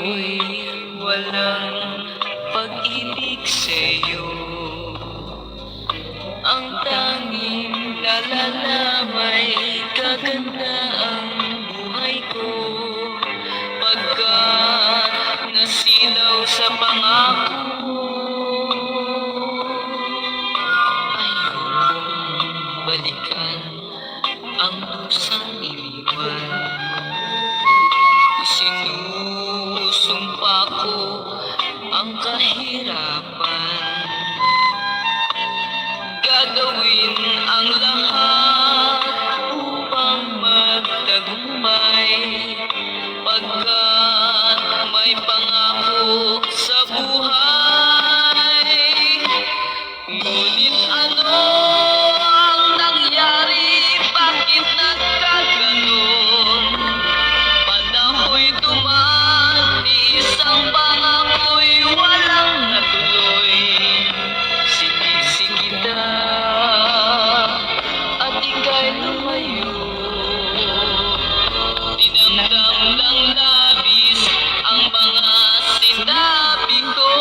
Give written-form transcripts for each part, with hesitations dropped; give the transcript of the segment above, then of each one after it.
ako'y walang pag-ibig sa'yo. Ang tanging lalala may kaganda ang buhay ko pagka nasilaw sa pangako. Ayokong balikan ang kusang iniwan. Isinusumpa ko ang kahirapan. Gagawin ang lahat upang magtagumpay pagkat may pangako sa buhay. Ngunit ano ang nangyari? Bakit nagkaganon? Panaho'y dumaan, isang pangako'y walang natuloy. Sinisi kita at ika'y lumayo. Dinamdam ng labis ang mga sinabi ko.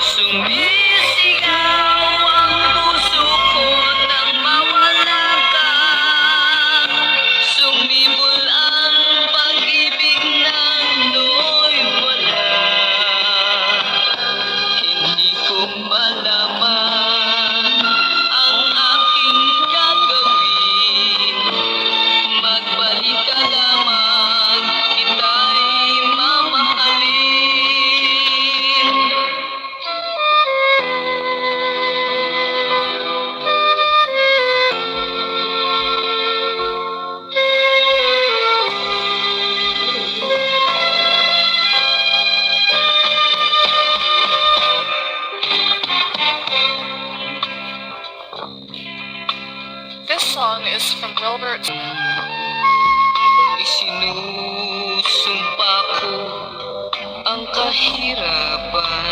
Sumisigaw ang puso ko nang mawala ka. Sumibol ang pag-ibig ng nooy wala. Hindi ko malaman ang aking gagawin. Magbalik ka lamang, kita'y mamahalin. This song is from Wilbert. Isinusumpa ko ang kahirapan.